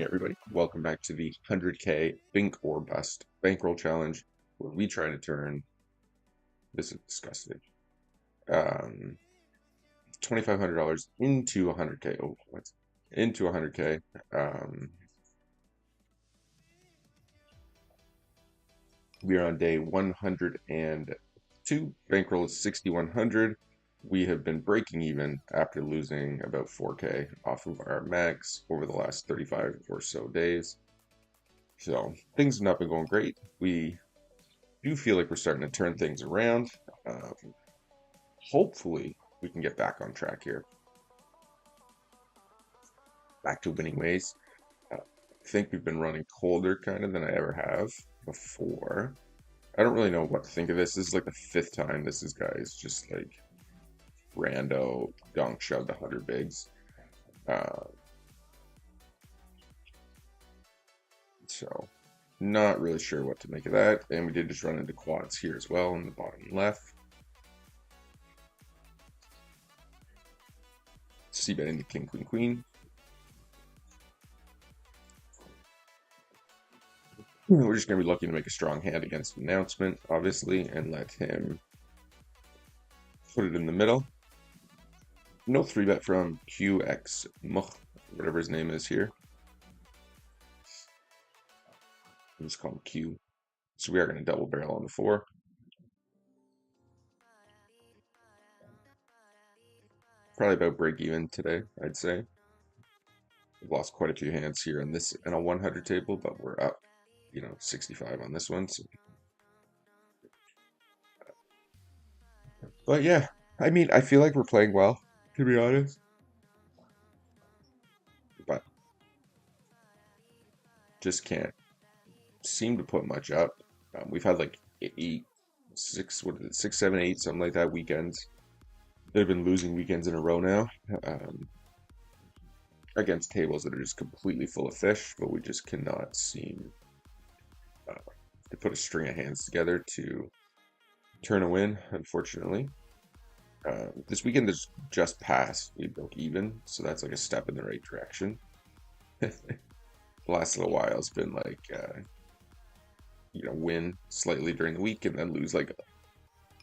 everybody, welcome back to the 100K Bink or Bust Bankroll Challenge, where we try to turn, this is disgusting, um, $2,500 into 100K. Oh, what? Into 100K. We are on day 102. Bankroll is 6,100. We have been breaking even after losing about 4K off of our max over the last 35 or so days. So things have not been going great. We do feel like we're starting to turn things around. Um, Hopefully, we can get back on track here, back to winning ways. I think we've been running colder kind of than I ever have before. I don't really know what to think of this. This is like the fifth time this is guys just like rando donk shoved 100 bigs. Uh, so not really sure what to make of that. And we did just run into quads here as well in the bottom left. C-bet into king, queen, queen. We're just going to be looking to make a strong hand against announcement, obviously, and let him put it in the middle. No 3-bet from QX Much, whatever his name is here. I'll just call him Q. So we are going to double barrel on the 4. Probably about break even today, I'd say. We've lost quite a few hands here in this in a 100 table, but we're up, 65 on this one. So. But yeah, I mean, I feel like we're playing well, to be honest. But just can't seem to put much up. We've had like 6, 7, 8, something like that weekends. They've been losing weekends in a row now against tables that are just completely full of fish, but we just cannot seem to put a string of hands together to turn a win, unfortunately. This weekend is just passed. We broke even, so that's like a step in the right direction. The last little while has been like, win slightly during the week and then lose like,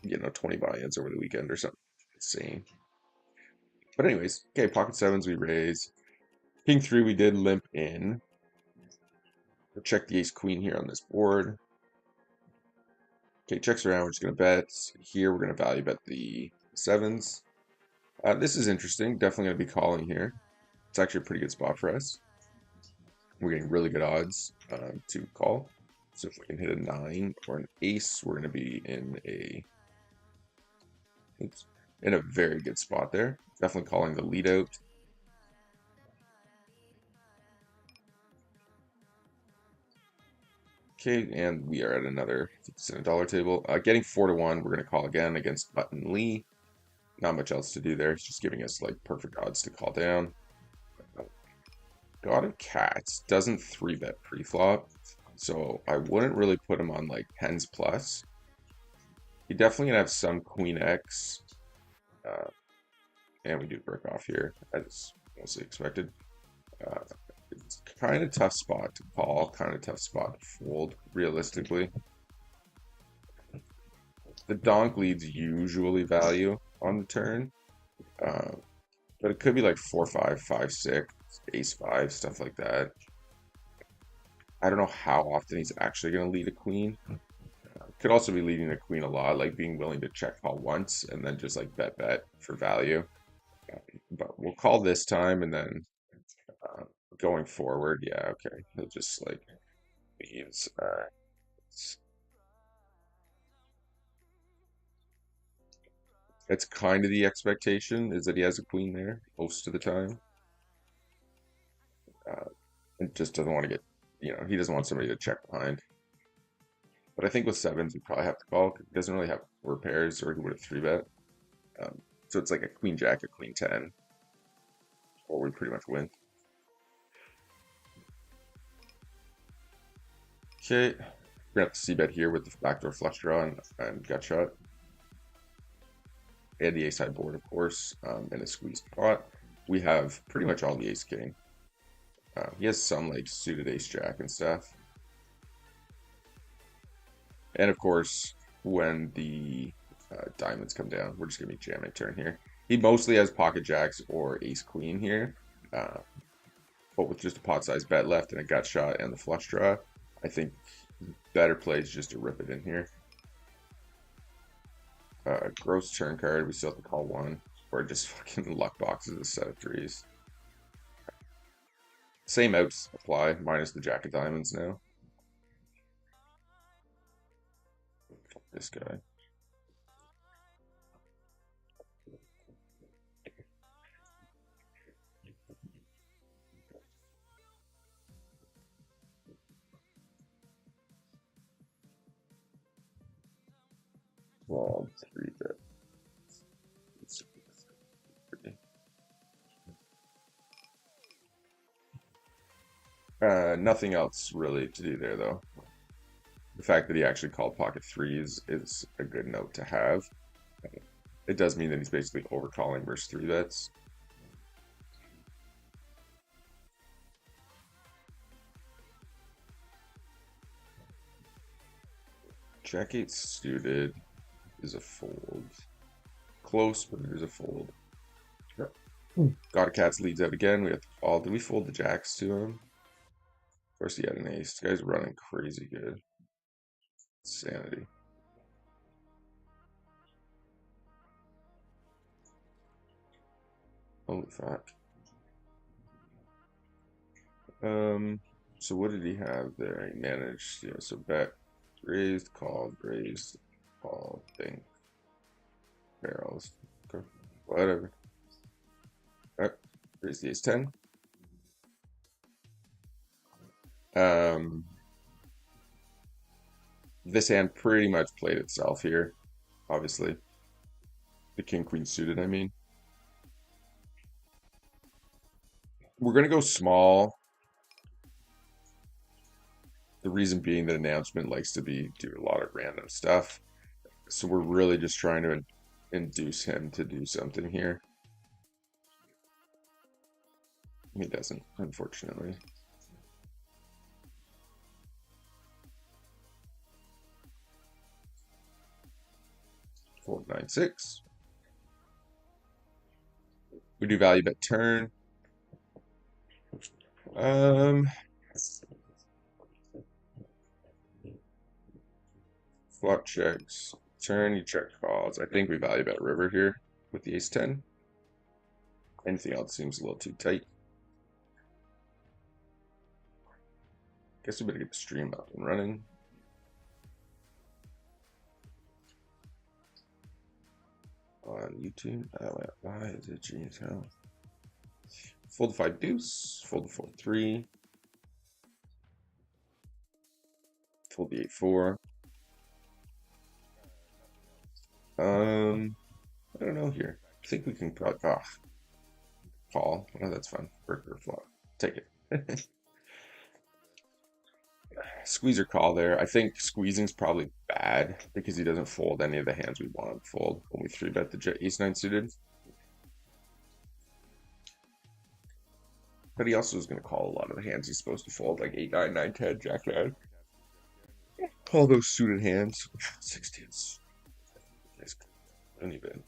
20 buy-ins over the weekend or something insane. But anyways, okay, pocket sevens we raise. King 3 we did limp in. We'll check the ace queen here on this board. Okay, checks around. We're just going to bet. Here we're going to value bet the sevens. This is interesting. Definitely going to be calling here. It's actually a pretty good spot for us. We're getting really good odds to call. So if we can hit a 9 or an ace, we're going to be in a very good spot there. Definitely calling the lead out. Okay, and we are at another $50 table. Getting 4-1, we're going to call again against Button Lee. Not much else to do there. He's just giving us like perfect odds to call down. God of Cats doesn't 3-bet pre-flop, so I wouldn't really put him on like tens plus. He definitely gonna have some Queen X, and we do break off here as mostly expected. It's kind of tough spot to call, kind of tough spot to fold, realistically. The donk leads usually value on the turn, but it could be like 4-5, 5-6, ace-5, stuff like that. I don't know how often he's actually going to lead a queen. Could also be leading a queen a lot, like being willing to check call once and then just like bet for value. But we'll call this time and then going forward, yeah, okay. He'll just like leaves. It's kind of the expectation is that he has a queen there most of the time. And just doesn't want to get, he doesn't want somebody to check behind. But I think with sevens, we probably have to call because he doesn't really have 4 pairs or he would have 3-bet. So it's like a queen jack, a queen 10, or we pretty much win. Okay, we're gonna have to c-bet here with the backdoor flush draw and gut shot. And the ace high board, of course, and a squeezed pot. We have pretty much all the ace king. He has some like suited ace jack and stuff. And of course, when the diamonds come down, we're just gonna be jamming turn here. He mostly has pocket jacks or ace queen here, uh, but with just a pot size bet left and a gut shot and the flush draw, I think better play is just to rip it in here. Gross turn card, we still have to call one, or just fucking luck boxes a set of threes. Same outs apply, minus the jack of diamonds now. This guy. Well, three bet. Nothing else really to do there, though. The fact that he actually called pocket threes is a good note to have. It does mean that he's basically overcalling versus three bets. Jack eight suited is a fold. Close, but it is a fold. God of Cats leads out again. We have to call. Did we fold the jacks to him? Of course, he had an ace. This guy's running crazy good. Sanity. Holy fuck. So what did he have there? He managed, yeah, so bet, raised, called, bink, barrels. Okay. Whatever. Alright, raise the ace 10. This hand pretty much played itself here, obviously. The king queen suited, I mean. We're gonna go small. The reason being that announcement likes to do a lot of random stuff. So we're really just trying to induce him to do something here. He doesn't, unfortunately. Fold 9-6. We do value bet turn. Flop checks. Turn, you check calls. I think we value bet river here with the ace 10. Anything else seems a little too tight. Guess we better get the stream up and running. On YouTube. Why is it geez hell? Fold the 5 deuce. Fold the 4-3. Fold the 8-4. I don't know here. I think we can probably call. Oh, that's fun. Burger flop. Take it. Squeeze or call there. I think squeezing's probably bad because he doesn't fold any of the hands we want him to fold when we 3-bet the ace 9 suited. But he also is going to call a lot of the hands he's supposed to fold, like 8, 9, 9, 10, Jack 9. All those suited hands. 16s. Don't even.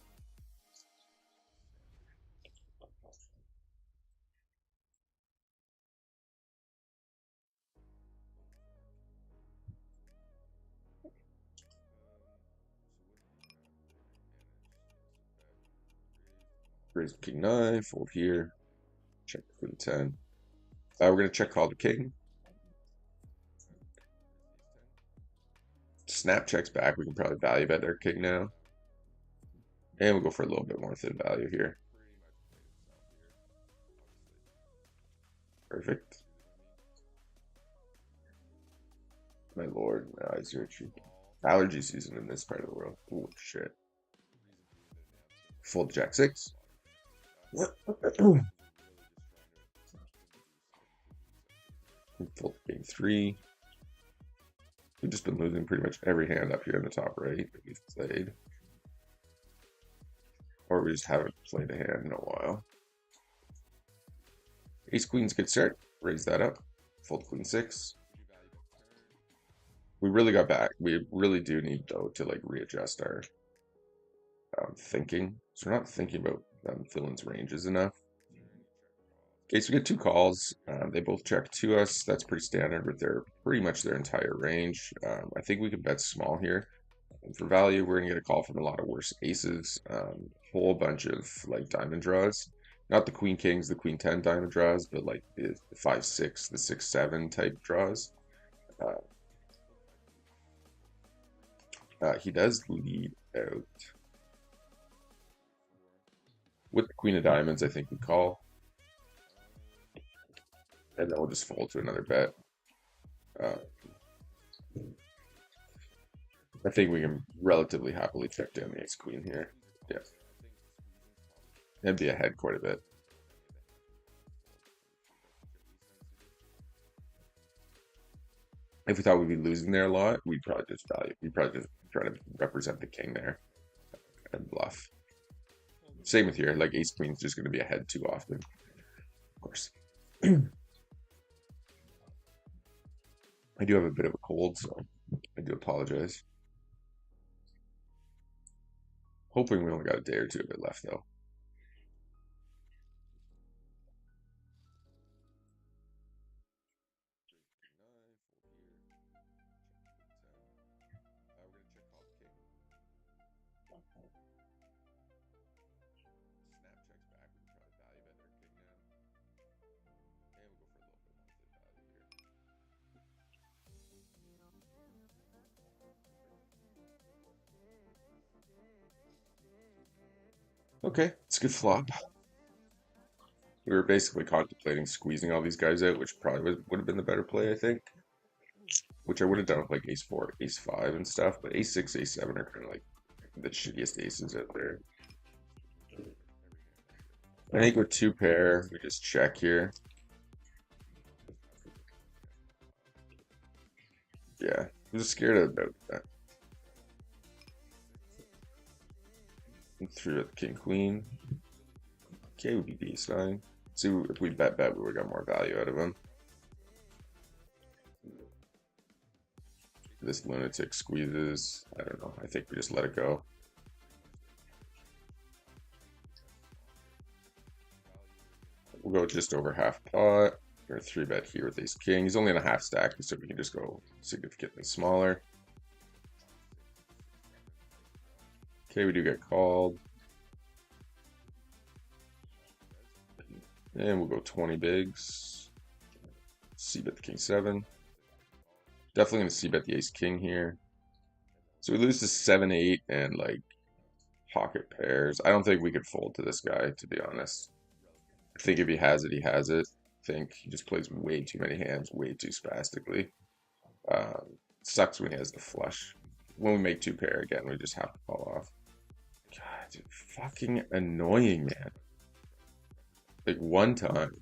Raise king 9, fold here. Check queen 10. We're going to check call the king. Snap checks back. We can probably value bet their king now. And we'll go for a little bit more thin value here. Perfect. My lord, my eyes are itchy. Allergy season in this part of the world. Oh shit. Fold Jack 6. Fold game 3. We've just been losing pretty much every hand up here in the top right that we've played. Or we just haven't played a hand in a while. Ace Queen's good start. Raise that up. Fold queen six. We really got back. We really do need though to like readjust our thinking. So we're not thinking about villain's ranges enough. Okay, so we get two calls. They both check to us. That's pretty standard with their pretty much their entire range. I think we could bet small here. And for value, we're gonna get a call from a lot of worse aces. Whole bunch of like diamond draws. Not the queen kings, the queen 10 diamond draws, but like the 5-6, the 6-7 type draws. He does lead out. With the queen of diamonds, I think we call. And then we'll just fold to another bet. Uh, I think we can relatively happily check down the ace queen here. Yeah. And be ahead quite a bit. If we thought we'd be losing there a lot, we'd probably just value. We'd probably just try to represent the king there and bluff. Same with here, like ace queen's just going to be ahead too often, of course. I do have a bit of a cold, so I do apologize. Hoping we only got a day or two of it left, though. Okay, it's a good flop. We were basically contemplating squeezing all these guys out, which probably would have been the better play, I think. Which I would have done with like ace 4, ace 5 and stuff, but ace 6, ace 7 are kind of like the shittiest aces out there. I think with two pair, we just check here. Yeah, I'm just scared about that. Through at the king queen. Okay, would be d9. See if we bet, we would have got more value out of him. This lunatic squeezes. I don't know. I think we just let it go. We'll go just over half pot. We're 3-bet here with ace king. He's only in a half stack, so we can just go significantly smaller. Okay, we do get called. And we'll go 20 bigs. C-bet the king 7. Definitely going to C-bet the ace king here. So we lose to 7-8 and like pocket pairs. I don't think we could fold to this guy, to be honest. I think if he has it, he has it. I think he just plays way too many hands, way too spastically. Sucks when he has the flush. When we make two pair again, we just have to fall off. God, dude, fucking annoying, man. Like one time.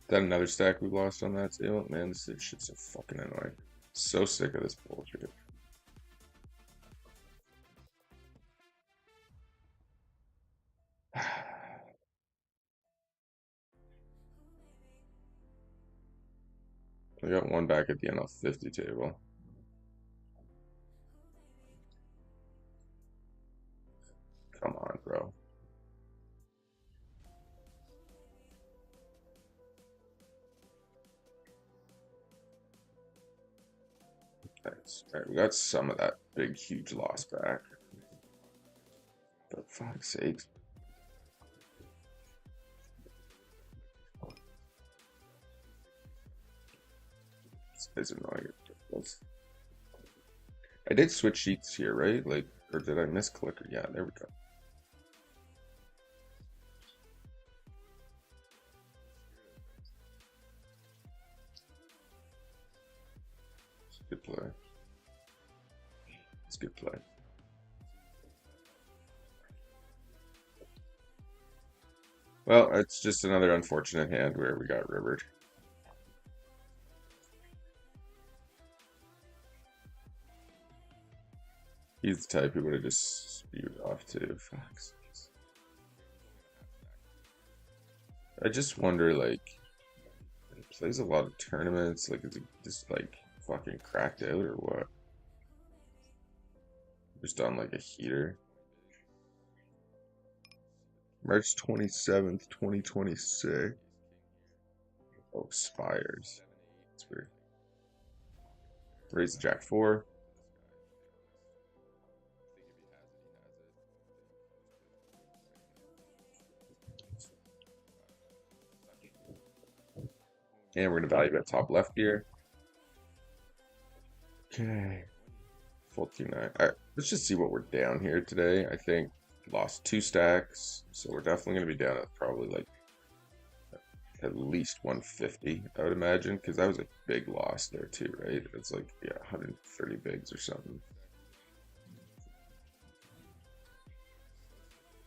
That another stack we lost on that table? Man, this shit's so fucking annoying. So sick of this bullshit. We got one back at the NL 50 table. Come on, bro. Thanks. All right, we got some of that big, huge loss back. For fuck's sake. This is annoying. I did switch sheets here, right? Like, or did I misclick? Yeah, there we go. It's a good play. It's a good play. Well, it's just another unfortunate hand where we got rivered. He's the type who would have just spewed off too. Fuck. I just wonder, like, he plays a lot of tournaments. Like, is he just like fucking cracked out or what? Just on like a heater. March 27th, 2026. Oh, expires. That's weird. Raise the Jack 4. And we're going to value bet top left here. Okay. Full 2-9. All right, let's just see what we're down here today. I think lost 2 stacks. So we're definitely going to be down at probably like at least 150, I would imagine. Because that was a big loss there too, right? It's like, yeah, 130 bigs or something.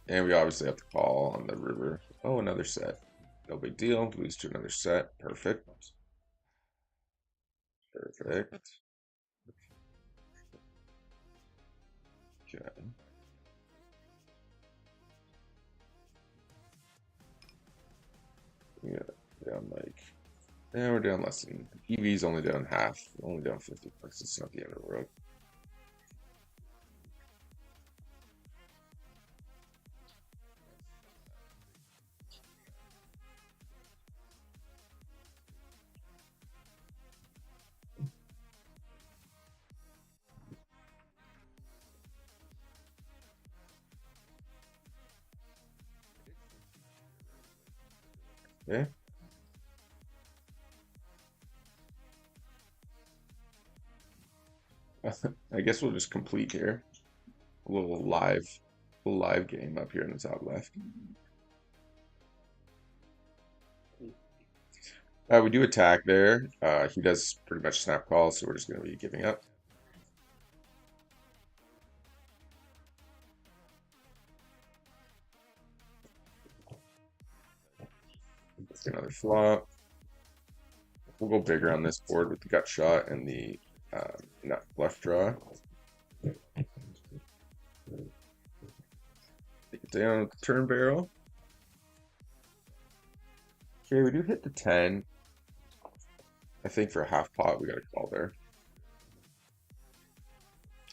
And we obviously have to call on the river. Oh, another set. No big deal. Lose to another set. Perfect. Perfect. Okay. Yeah, down like, yeah, we're down less than, EV's only down half, only down 50 bucks. It's not the end of the world. Yeah. I guess we'll just complete here. A little live game up here in the top left. We do attack there. He does pretty much snap calls, so we're just going to be giving up. Another flop. We'll go bigger on this board with the gut shot and the nut bluff draw. Take it down with the turn barrel. Okay, we do hit the 10. I think for a half pot, we got to call there.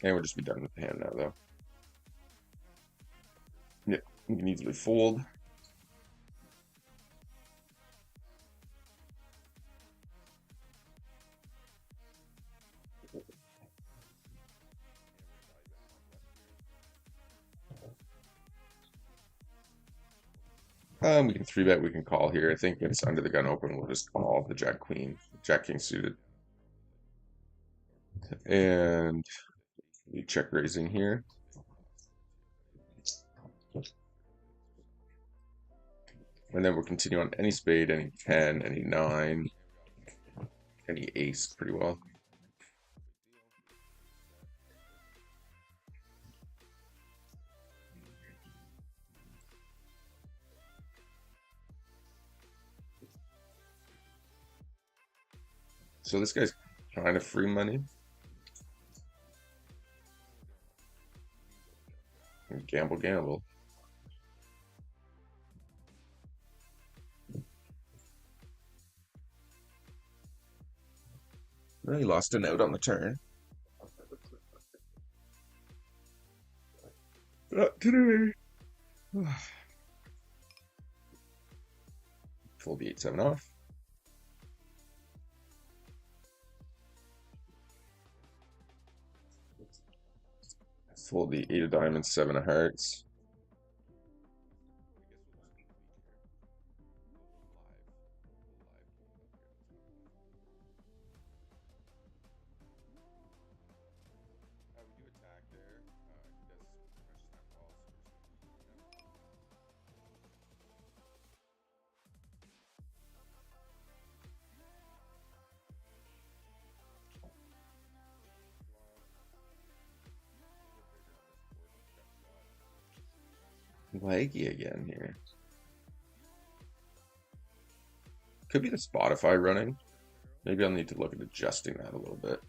And we'll just be done with the hand now, though. Yeah, we can easily fold. We can 3-bet, we can call here. I think it's under the gun open. We'll just call the Jack Queen, Jack King suited. And we check raising here. And then we'll continue on any spade, any 10, any 9, any ace pretty well. So this guy's kind of free money. And gamble, gamble. Well, he lost a note on the turn. Not today. Fold the 8-7 off. Fold the 8 of diamonds, 7 of hearts. Laggy again here. Could be the Spotify running. Maybe I'll need to look at adjusting that a little bit.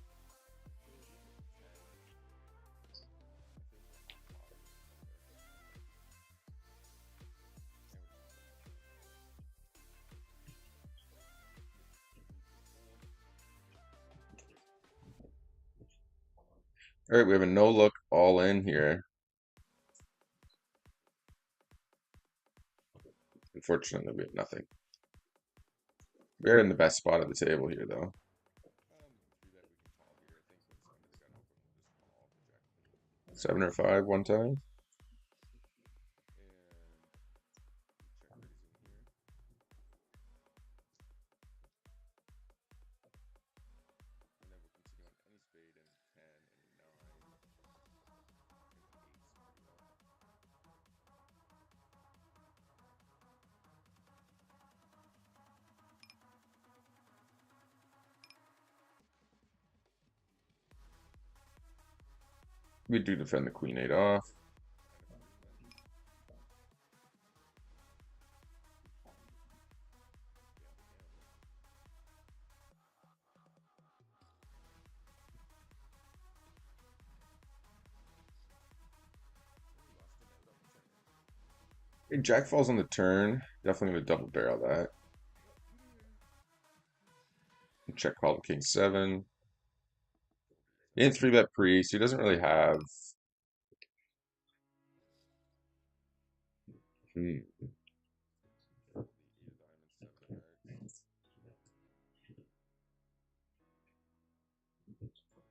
All right, we have a no look all in here. Unfortunately, we have nothing. We're in the best spot of the table here, though. 7 or 5 one time. We do defend the queen 8 off. Jack falls on the turn. Definitely gonna double barrel that. Check call to king 7. He didn't 3-bet pre, so he doesn't really have. Hmm.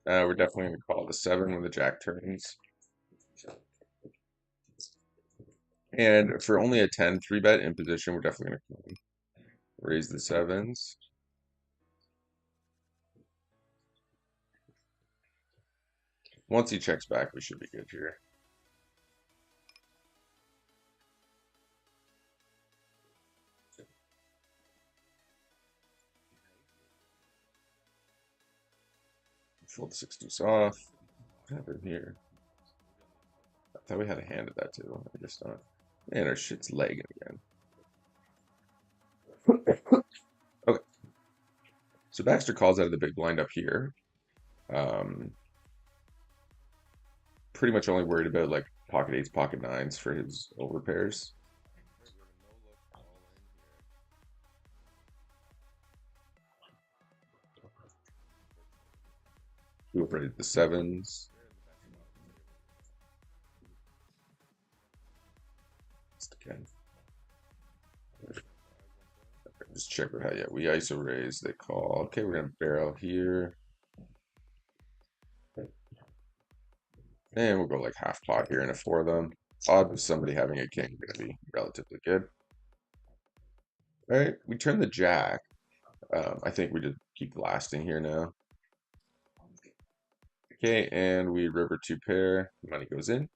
We're definitely gonna call the 7 when the jack turns. And for only a 10 3-bet in position, we're definitely gonna raise the 7s. Once he checks back, we should be good here. Fold the 6 deuce off. What happened here? I thought we had a hand at that too. I guess not. Man, our shit's lagging again. Okay. So Baxter calls out of the big blind up here. Pretty much only worried about like pocket 8s, pocket 9s for his overpairs. We overrated the 7s. Again. Just check with how, yeah, we ISO raise, they call. Okay, we're gonna barrel here. And we'll go like half pot here and a 4 of them. Odd with somebody having a king gonna be relatively good. All right, we turn the jack. I think we just keep blasting here now. Okay, and we river 2 pair. Money goes in.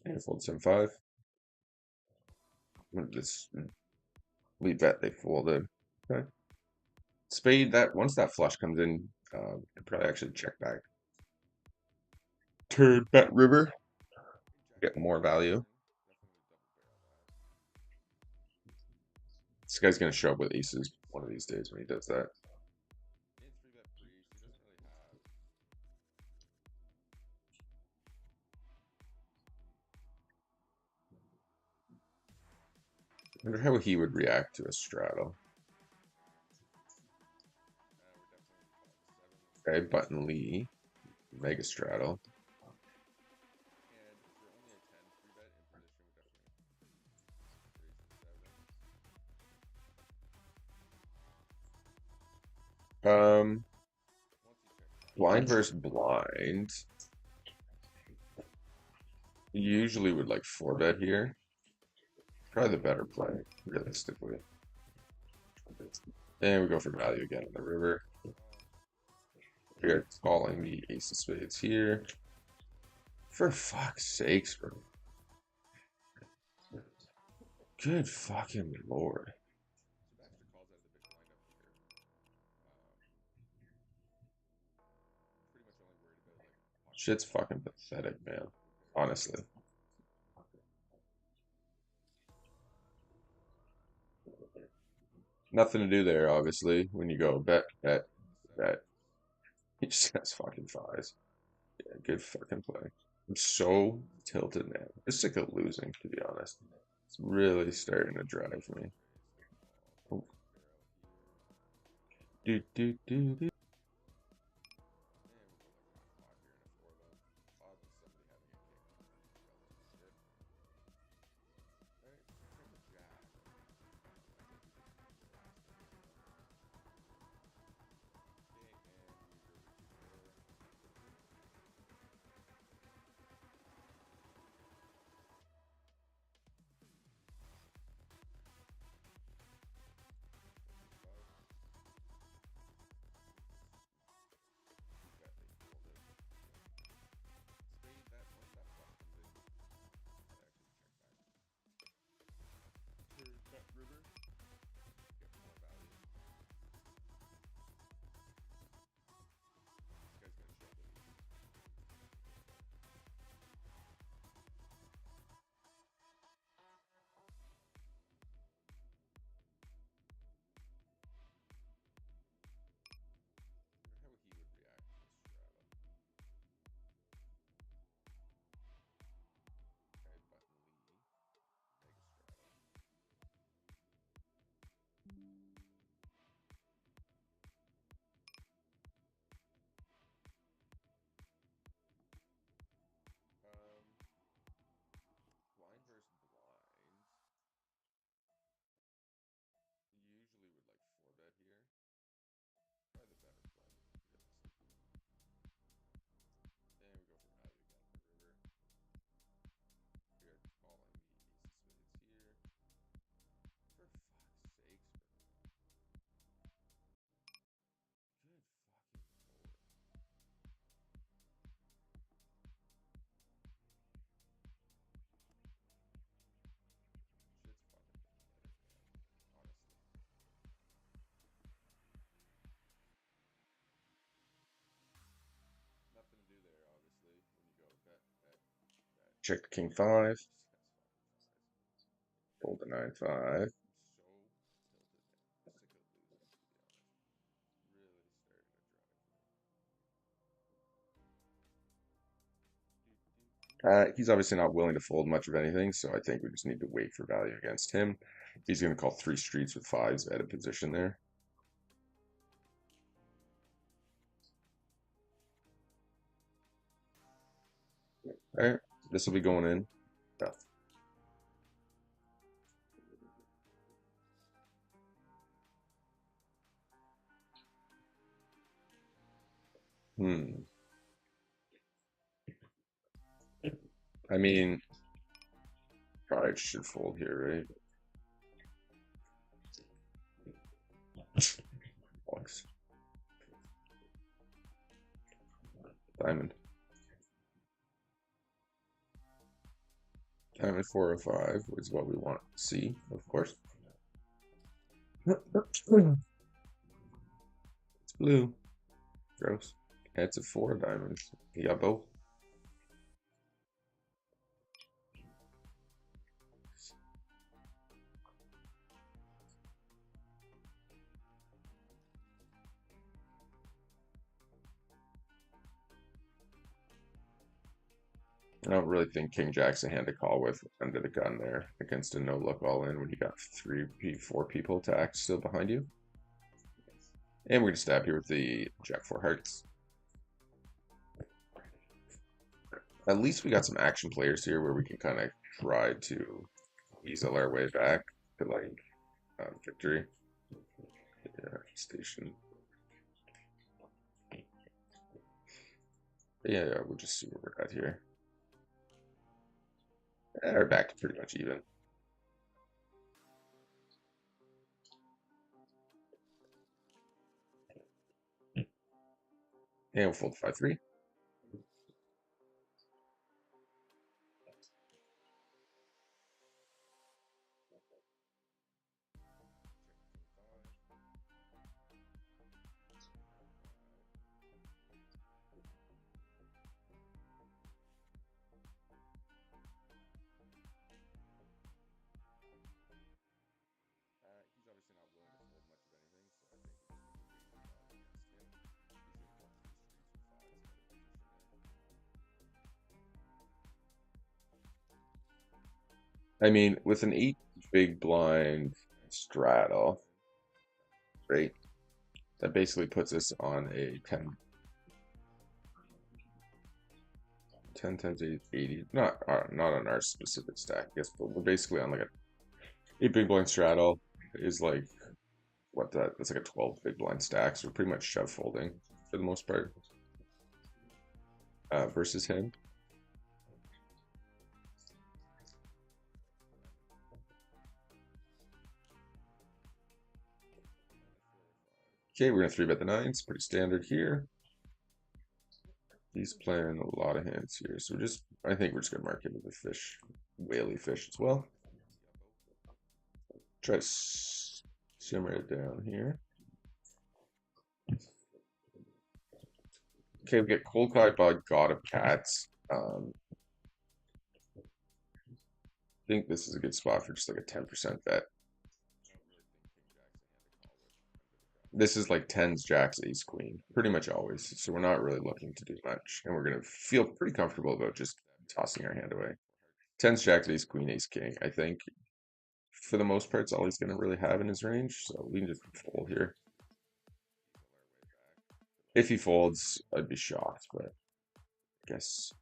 And fold 7-5. Just we bet they folded. Okay. Spade, that once that flush comes in, probably actually check back. Turn bet river. Get more value. This guy's gonna show up with aces one of these days when he does that. I wonder how he would react to a straddle. Okay, button Lee, mega straddle. Blind versus blind. Usually would like 4-bet here. Probably the better play, realistically. And we go for value again on the river. We're calling the ace of spades here. For fuck's sakes, bro. Good fucking lord. Shit's fucking pathetic, man. Honestly. Nothing to do there, obviously, when you go bet, bet, bet. He just has fucking 5s. Yeah, good fucking play. I'm so tilted now. I'm sick of losing, to be honest. It's really starting to drive me. Oh. Do do do do. Check the king five. Fold the 9-5. He's obviously not willing to fold much of anything, so I think we just need to wait for value against him. He's going to call 3 streets with 5s at a position there. All right, this will be going in. Yeah. I mean, probably should fold here, right? Box. Diamond. Diamond 405 is what we want to see, of course. It's blue. Gross. It's a 4 diamonds. You got both. I don't really think King Jack's a hand to call with under the gun there against a no luck all in when you got 4 people to act still behind you. And we're gonna stab here with the Jack 4 hearts. At least we got some action players here where we can kind of try to easel our way back to like victory. Yeah, station. Yeah, we'll just see where we're at here. We're back to pretty much even. And we'll fold 5-3. I mean, with an 8 big blind straddle, Great. That basically puts us on a 10 times 8, 80. Not on our specific stack, I guess, but we're basically on like a 8 big blind straddle is like what that's like a 12 big blind stack, so we're pretty much shove folding for the most part versus him. Okay, we're gonna 3-bet the nines, pretty standard here. He's playing a lot of hands here, so I think we're just gonna mark him with a fish, whaley fish as well. Try to simmer it down here. Okay, we get cold card by God of Cats. I think this is a good spot for just like a 10% bet. This is like tens, jacks, ace, queen, pretty much always. So we're not really looking to do much, and we're gonna feel pretty comfortable about just tossing our hand away. Tens, jacks, ace, queen, ace, king. I think for the most part, it's all he's gonna really have in his range. So we can just fold here. If he folds, I'd be shocked, but guess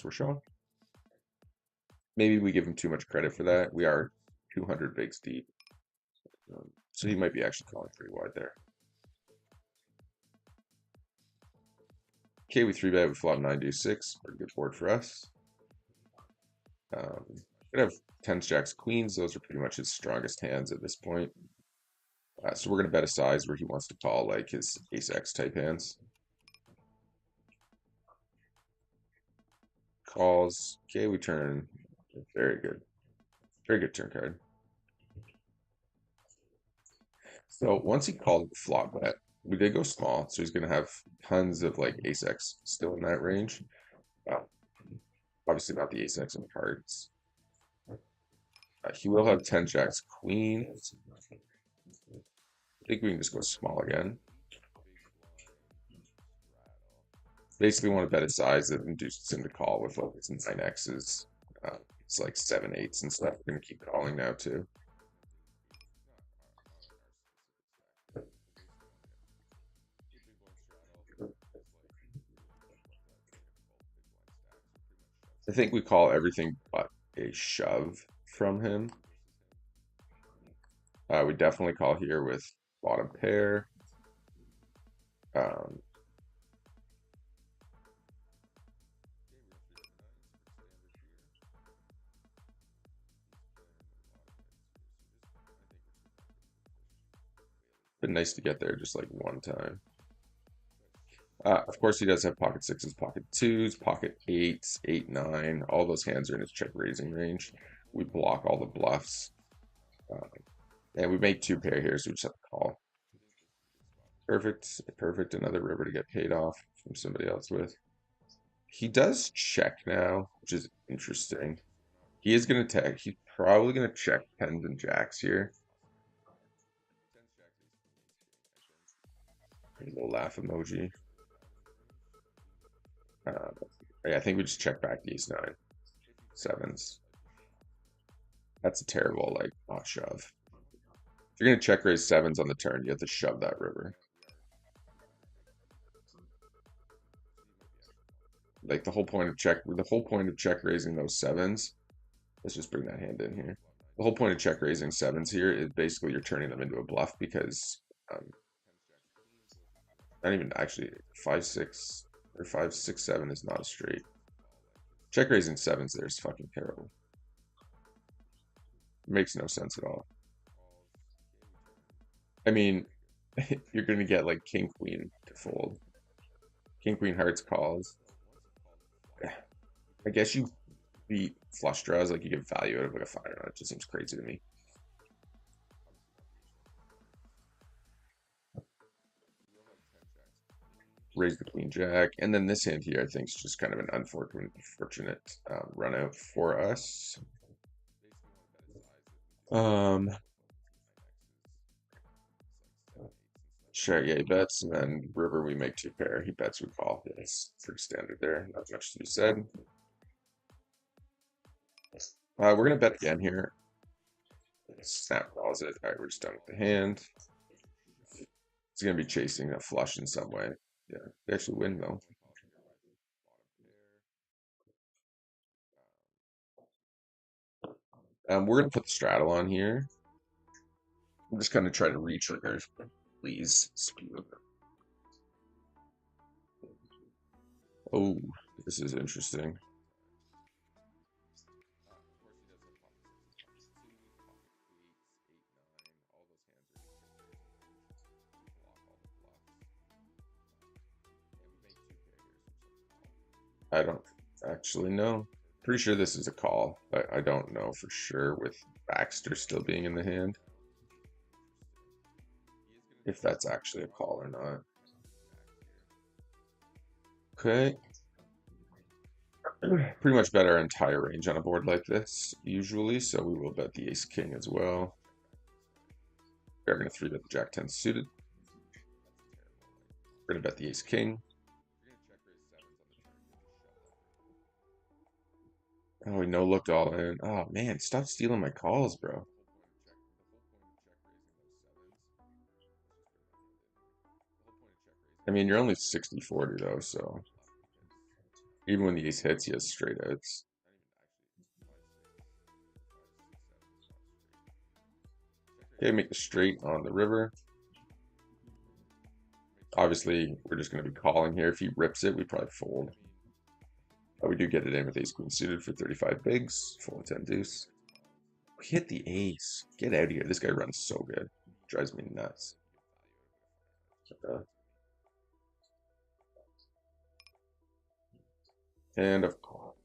we're shocked. Maybe we give him too much credit for that. We are 200 bigs deep, so he might be actually calling pretty wide there. Okay, we 3-bet, we flop 9 deuce 6. Pretty good board for us. We have tens, jacks, queens. Those are pretty much his strongest hands at this point. So we're gonna bet a size where he wants to call like his ace X type hands. Calls. Okay, we turn. Very good. Very good turn card. So once he called the flop bet, we did go small, so he's gonna have tons of like ace X still in that range. Obviously not the ace X in cards. He will have 10 jacks, queens. I think we can just go small again. Basically want to bet a size that induces him to call with like his 9Xs. It's like 7/8s and stuff. We're gonna keep calling now too. I think we call everything but a shove from him. We definitely call here with bottom pair. Been nice to get there just like one time. Of course, he does have pocket sixes, pocket twos, pocket eights, 8, 9. All those hands are in his check raising range. We block all the bluffs. And we make 2 pair here, so we just have to call. Perfect, perfect. Another river to get paid off from somebody else with. He does check now, which is interesting. He is going to he's probably going to check tens and jacks here. A little laugh emoji. Yeah, I think we just check back the ace 9. Sevens. That's a terrible, like, not shove. If you're going to check raise sevens on the turn, you have to shove that river. Like the whole point of check raising those sevens. Let's just bring that hand in here. The whole point of check raising sevens here is basically you're turning them into a bluff because not even actually 5, 6 or 5, 6, 7 is not a straight. Check raising sevens there is fucking terrible. It makes no sense at all. I mean, you're gonna get like king queen to fold. King queen hearts calls. I guess you beat flush draws, like you get value out of like a fire. It just seems crazy to me. Raise the queen jack, and then this hand here I think is just kind of an unfortunate run out for us. Sure, yeah, he bets, and then river we make 2 pair. He bets, we call. Yeah, it's pretty standard there. Not much to be said. We're gonna bet again here. Snap calls it. All right, we're just done with the hand. It's gonna be chasing a flush in some way. Yeah, they actually win though. We're gonna put the straddle on here. I'm just gonna try to re-trigger. Please. Oh, this is interesting. I don't actually know. Pretty sure this is a call, but I don't know for sure with Baxter still being in the hand. If that's actually a call or not. Okay. Pretty much bet our entire range on a board like this, usually, so we will bet the ace-king as well. We're going to 3-bet the jack-10 suited. We're going to bet the ace-king. Oh, we no-looked all in. Oh, man, stop stealing my calls, bro. I mean, you're only 60-40, though, so... Even when the ace hits, he has straight outs. Okay, make the straight on the river. Obviously, we're just going to be calling here. If he rips it, we probably fold. But we do get it in with ace queen suited for 35 bigs. Full 10 deuce. We hit the ace. Get out of here. This guy runs so good. Drives me nuts. And of course.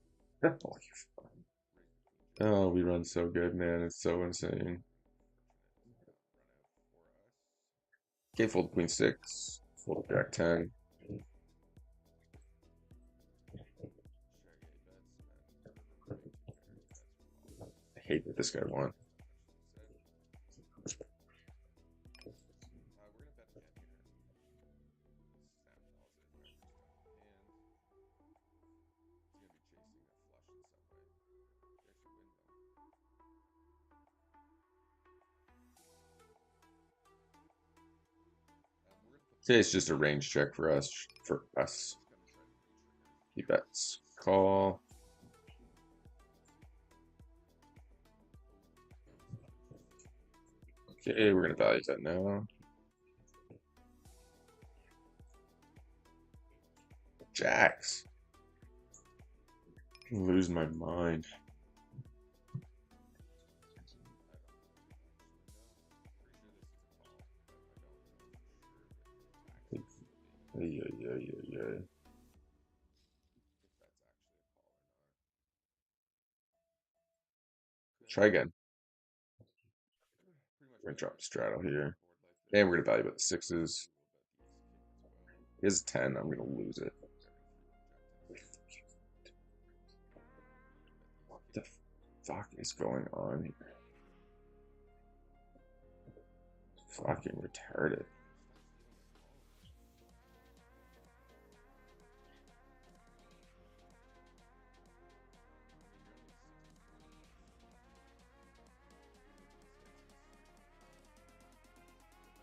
Oh, we run so good, man. It's so insane. Okay, fold queen 6. Fold jack 10. I hate that this guy won. Okay, it's just a range check for us. He bets. Call. Okay, we're gonna value that now. Jacks. I'm losing my mind. Ay, ay, ay, ay, ay. Try again. We're gonna drop the straddle here. And we're gonna value about the sixes. He has 10. I'm gonna lose it. What the fuck is going on here? Fucking retarded.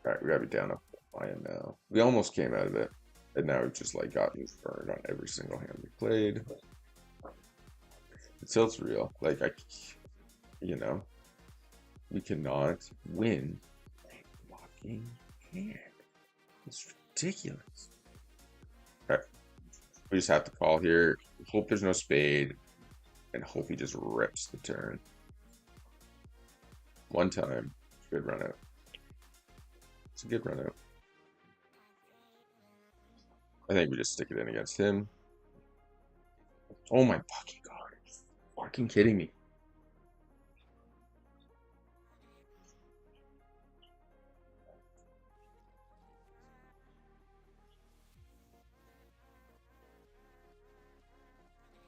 Alright, we gotta be down a lion now. We almost came out of it. And now we've just like gotten burned on every single hand we played. The tilt's real. Like you know, we cannot win a fucking hand. It's ridiculous. Okay. We just have to call here. Hope there's no spade. And hope he just rips the turn. One time. Good run out. It's a good run out. I think we just stick it in against him. Oh my fucking god. Are you fucking kidding me?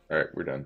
Alright, we're done.